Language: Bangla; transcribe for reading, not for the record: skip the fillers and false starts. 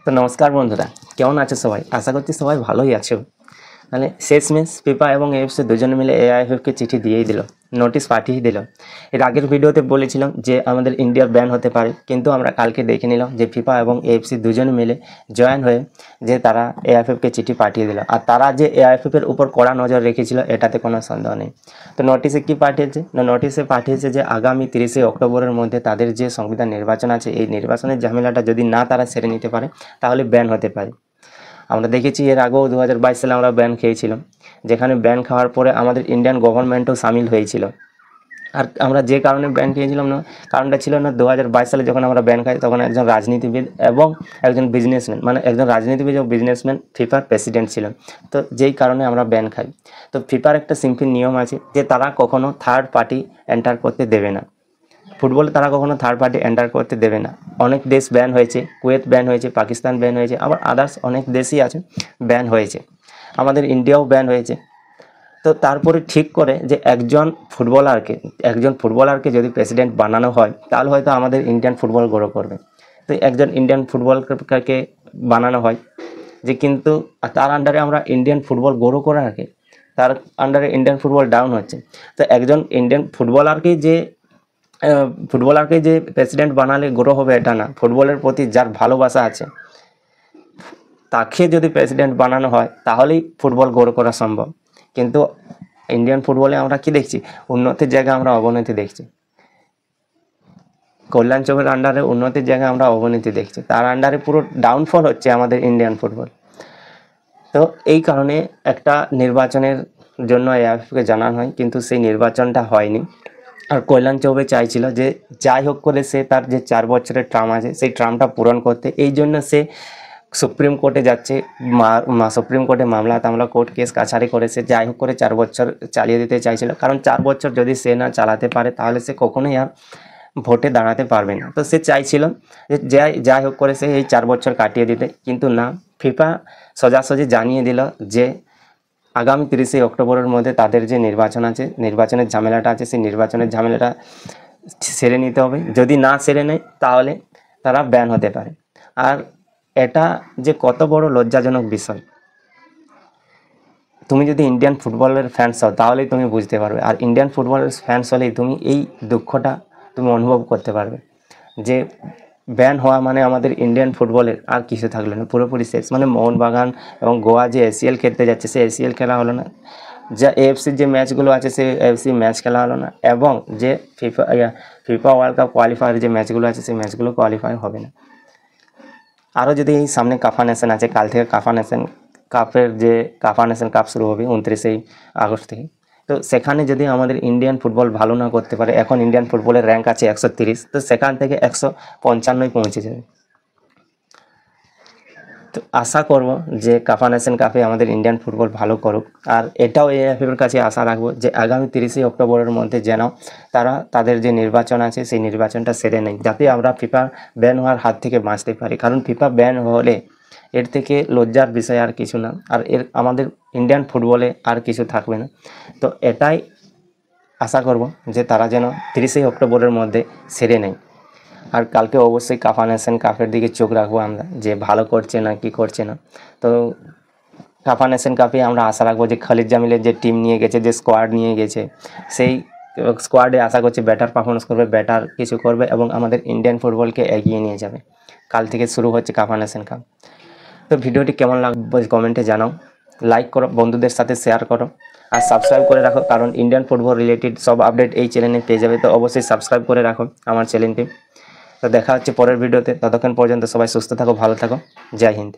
তো নমস্কার বন্ধুরা, কেমন আছো সবাই? আশা করছি সবাই ভালোই আছো। মানে শেষমেশ ফিফা এবং এএফসি দুজনে মিলে এআইএফএফকে চিঠি দিয়েই দিল, নোটিশ পাঠিয়ে দিল। এর আগের ভিডিওতে বলেছিলাম যে আমাদের ইন্ডিয়ার ব্যান হতে পারে, কিন্তু আমরা কালকে দেখে নিলাম যে ফিফা এবং এএফসি দুজনে মিলে জয়েন হয়ে যে তারা এআইএফএফকে চিঠি পাঠিয়ে দিল। আর তারা যে এআইএফএফের উপর কড়া নজর রেখেছিল এটাতে কোনো সন্দেহ নেই। তো নোটিশে কী পাঠিয়েছে না, নোটিশে পাঠিয়েছে যে আগামী 30শে অক্টোবরের মধ্যে তাদের যে সংবিধান নির্বাচন আছে এই নির্বাচনের ঝামেলাটা যদি না তারা সেরে নিতে পারে তাহলে ব্যান হতে পারে। আমরা দেখেছি এর আগেও 2022 সালে আমরা ব্যান খেয়েছিলাম, যেখানে ব্যান খাওয়ার পরে আমাদের ইন্ডিয়ান গভর্নমেন্টও সামিল হয়েছিল। আর আমরা যে কারণে ব্যান খেয়েছিলাম না, কারণটা ছিল না 2022 সালে যখন আমরা ব্যান খাই তখন একজন রাজনীতিবিদ এবং একজন বিজনেসম্যান, মানে একজন রাজনীতিবিদ এবং বিজনেসম্যান ফিফার প্রেসিডেন্ট ছিলেন। তো যেই কারণে আমরা ব্যান খাই। তো ফিফার একটা সিম্পল নিয়ম আছে যে তারা কখনো থার্ড পার্টি এন্টার করতে দেবে না। ফুটবলে তারা কখনো থার্ড পার্টি এন্টার করতে দেবে না। অনেক দেশ ব্যান হয়েছে, কুয়েত ব্যান হয়েছে, পাকিস্তান ব্যান হয়েছে, আবার আদার্স অনেক দেশই আছে ব্যান হয়েছে, আমাদের ইন্ডিয়াও ব্যান হয়েছে। তো তারপরে ঠিক করে যে একজন ফুটবলারকে যদি প্রেসিডেন্ট বানানো হয় তাহলে হয়তো আমাদের ইন্ডিয়ান ফুটবল গ্রো করবে। তো একজন ইন্ডিয়ান ফুটবলকে বানানো হয় যে, কিন্তু তার আন্ডারে আমরা ইন্ডিয়ান ফুটবল গ্রো করার আগে তার আন্ডারে ইন্ডিয়ান ফুটবল ডাউন হচ্ছে। তো একজন ইন্ডিয়ান ফুটবলারকে যে প্রেসিডেন্ট বানালে গ্রো হবে এটা না। ফুটবলের প্রতি যার ভালোবাসা আছে তাকে যদি প্রেসিডেন্ট বানানো হয় তাহলেই ফুটবল গ্রো করা সম্ভব। কিন্তু ইন্ডিয়ান ফুটবলে আমরা কি দেখছি? উন্নতির জায়গায় আমরা অবনতি দেখছি। কল্যাণ চৌবের আন্ডারে উন্নতির জায়গায় আমরা অবনতি দেখছি, তার আন্ডারে পুরো ডাউনফল হচ্ছে আমাদের ইন্ডিয়ান ফুটবল। তো এই কারণে একটা নির্বাচনের জন্য এআইএফএফকে জানানো হয়, কিন্তু সেই নির্বাচনটা হয়নি। আর কল্যাণ চৌবে চাইছিল যে যাই হোক করে সে তার যে 4 বছরের টার্ম আছে সেই টার্মটা পূরণ করতে, এই জন্য সে সুপ্রিম কোর্টে যাচ্ছে। সুপ্রিম কোর্টে মামলা কোর্ট কেস কাছারি করে সে যাই হোক করে 4 বছর চালিয়ে দিতে চাইছিল। কারণ 4 বছর যদি সে না চালাতে পারে তাহলে সে কখনোই আর ভোটে দাঁড়াতে পারবে না। তো সে চাইছিল যে যাই হোক করে সে এই 4 বছর কাটিয়ে দিতে, কিন্তু না, ফিফা সোজাসুজি জানিয়ে দিল যে আগামী 30শে অক্টোবরের মধ্যে তাদের যে নির্বাচন আছে, নির্বাচনের ঝামেলাটা আছে, সেই নির্বাচনের ঝামেলাটা সেরে নিতে হবে। যদি না সেরে নেয় তাহলে তারা ব্যান হতে পারে। আর এটা যে কত বড় লজ্জাজনক বিষয়, তুমি যদি ইন্ডিয়ান ফুটবলের ফ্যান্স হও তাহলেই তুমি বুঝতে পারবে। আর ইন্ডিয়ান ফুটবলের ফ্যান্স হলেই তুমি এই দুঃখটা তুমি অনুভব করতে পারবে যে ব্যান হওয়া মানে আমাদের ইন্ডিয়ান ফুটবলের আর কিছু থাকলো না, পুরোপুরি শেষ। মানে মোহনবাগান এবং গোয়া যে এসিএল খেলতে যাচ্ছে সে এসিএল খেলা হলো না, যা এএফসির যে ম্যাচগুলো আছে সেই এএফসি ম্যাচ খেলা হলো না, এবং যে ফিফা ওয়ার্ল্ড কাপ কোয়ালিফায়ার যে ম্যাচগুলো আছে সেই ম্যাচগুলো কোয়ালিফাই হবে না। আরও যদি এই সামনে কাফা নেশন আছে, কাল থেকে কাফা নেশন কাপ শুরু হবে 29শে আগস্ট থেকে। তো সেখানে যদি আমাদের ইন্ডিয়ান ফুটবল ভালো না করতে পারে, এখন ইন্ডিয়ান ফুটবলের র্যাঙ্ক আছে 130, তো সেখান থেকে 155 পৌঁছে যাবে। তো আশা করব যে কাফা নেশন কাপে আমাদের ইন্ডিয়ান ফুটবল ভালো করুক। আর এটাও এআইএফএফের কাছে আশা রাখবো যে আগামী 30শে অক্টোবরের মধ্যে যেন তারা তাদের যে নির্বাচন আছে সেই নির্বাচনটা সেরে নেয়, যাতে আমরা ফিফা ব্যান হওয়ার হাত থেকে বাঁচতে পারি। কারণ ফিফা ব্যান হলে এর থেকে লজ্জার বিষয় আর কিছু না, আর আমাদের ইন্ডিয়ান ফুটবলে আর কিছু থাকবে না। তো এটাই আশা করব যে তারা যেন 30শে অক্টোবরের মধ্যে সেরে নেয়। আর কালকে অবশ্যই কাফা নেশন কাপের দিকে চোখ রাখবো আমরা, যে ভালো করছে না কি করছে না। তো কাফা নেশন কাপে আমরা আশা রাখবো যে খালিদ জামিলের যে টিম নিয়ে গেছে, যে স্কোয়াড নিয়ে গেছে, সেই স্কোয়াডে আশা করছি বেটার পারফরমেন্স করবে, বেটার কিছু করবে এবং আমাদের ইন্ডিয়ান ফুটবলকে এগিয়ে নিয়ে যাবে। কাল থেকে শুরু হচ্ছে কাফা নেশন কাপ। তো ভিডিওটি কেমন লাগবে কমেন্টে জানাও, লাইক করো, বন্ধুদের সাথে শেয়ার করো, আর সাবস্ক্রাইব করে রাখো, কারণ ইন্ডিয়ান ফুটবল রিলেটেড সব আপডেট এই চ্যানেলে পেয়ে যাবে। তো অবশ্যই সাবস্ক্রাইব করে রাখো আমার চ্যানেলটি। তো দেখা হচ্ছে পরের ভিডিওতে, ততক্ষণ পর্যন্ত সবাই সুস্থ থাকো, ভালো থাকো, জয় হিন্দ।